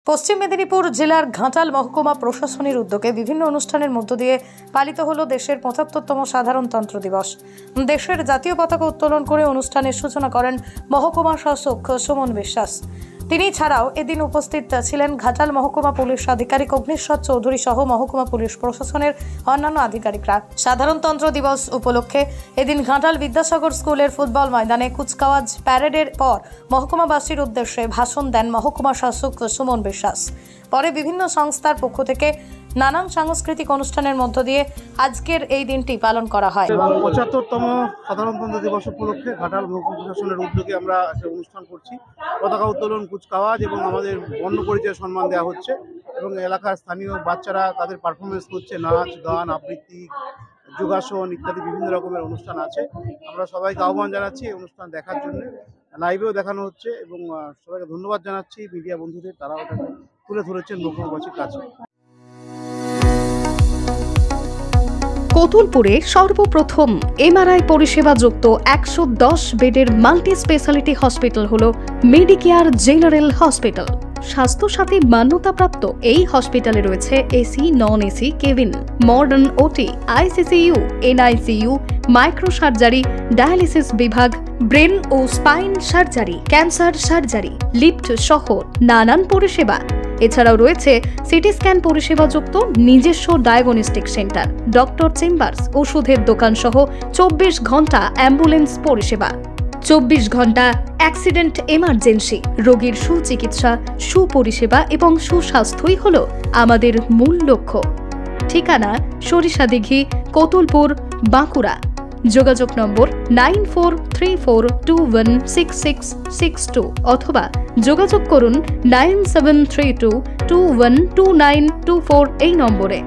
পশ্চিম মেদিনীপুর জেলার ঘাটাল মহকুমা প্রশাসনের উদ্যোগে বিভিন্ন অনুষ্ঠানের মধ্য দিয়ে পালিত হলো দেশের ৭৫তম সাধারণতন্ত্র দিবস। দেশের জাতীয় পতাকা উত্তোলন করে অনুষ্ঠানের সূচনা করেন মহকুমা শাসক সুমন বিশ্বাস। তিনি ছাড়াও এদিন উপস্থিত ছিলেন ঘাটাল মহকুমা পুলিশ আধিকারিক অগ্নিশ্বর চৌধুরী সহ মহকুমা পুলিশ প্রশাসনের অন্যান্য আধিকারিকরা। সাধারণতন্ত্র দিবস উপলক্ষে এদিন ঘাটাল বিদ্যাসাগর স্কুলের ফুটবল ময়দানে কুচকাওয়াজ প্যারেডের পর মহকুমাবাসীর উদ্দেশ্যে ভাষণ দেন মহকুমা শাসক সুমন বিশ্বাস। পরে বিভিন্ন সংস্থার পক্ষ থেকে নানান সাংস্কৃতিক অনুষ্ঠানের মধ্য দিয়ে আজকের এই দিনটি পালন করা হয়। ৭৫তম সাধারণতন্ত্র দিবস উপলক্ষে ঘাটাল মহকুমা প্রশাসনের উদ্যোগে আমরা একটা অনুষ্ঠান করছি। পতাকা উত্তোলন, কুচকাওয়াজ এবং আমাদের বর্ণ পরিচয় সম্মান দেওয়া হচ্ছে এবং এলাকার স্থানীয় বাচ্চারা তাদের পারফরমেন্স করছে, নাচ, গান, আবৃত্তি, যোগাসন ইত্যাদি বিভিন্ন রকমের অনুষ্ঠান আছে। আমরা সবাইকে আহ্বান জানাচ্ছি এই অনুষ্ঠান দেখার জন্য। লাইভেও দেখানো হচ্ছে এবং সবাইকে ধন্যবাদ জানাচ্ছি মিডিয়া বন্ধুদের, তারাও এটাকে তুলে ধরেছেন মহকুমাবাসীর কাছে। কতুলপুরে সর্বপ্রথম এমআরআই পরিষেবা যুক্ত ১১০ বেডের মাল্টি স্পেশালিটি হসপিটাল হল মেডিকেয়ার জেনারেল হসপিটাল। স্বাস্থ্যসাথী মান্যতাপ্রাপ্ত এই হসপিটালে রয়েছে AC, non AC cabin, modern OT, ICCU, NICU, micro surgery, dialysis বিভাগ, ব্রেন ও spine surgery, cancer surgery, lift সহ নানান পরিষেবা। এছাড়াও রয়েছে সিটি স্ক্যান পরিষেবাযুক্ত নিজস্ব ডায়াগনস্টিক সেন্টার, ডক্টর চেম্বার্স, ওষুধের দোকান সহ ২৪ ঘন্টা অ্যাম্বুলেন্স পরিষেবা, ২৪ ঘন্টা অ্যাক্সিডেন্ট এমার্জেন্সি। রোগীর সুচিকিৎসা, সুপরিষেবা এবং সুস্বাস্থ্যই হল আমাদের মূল লক্ষ্য। ঠিকানা সরিষাদিঘি, কতুলপুর, বাঁকুড়া। যোগাযোগ নম্বর 9434216662 অথবা যোগাযোগ করুন 9732212924 এই নম্বরে।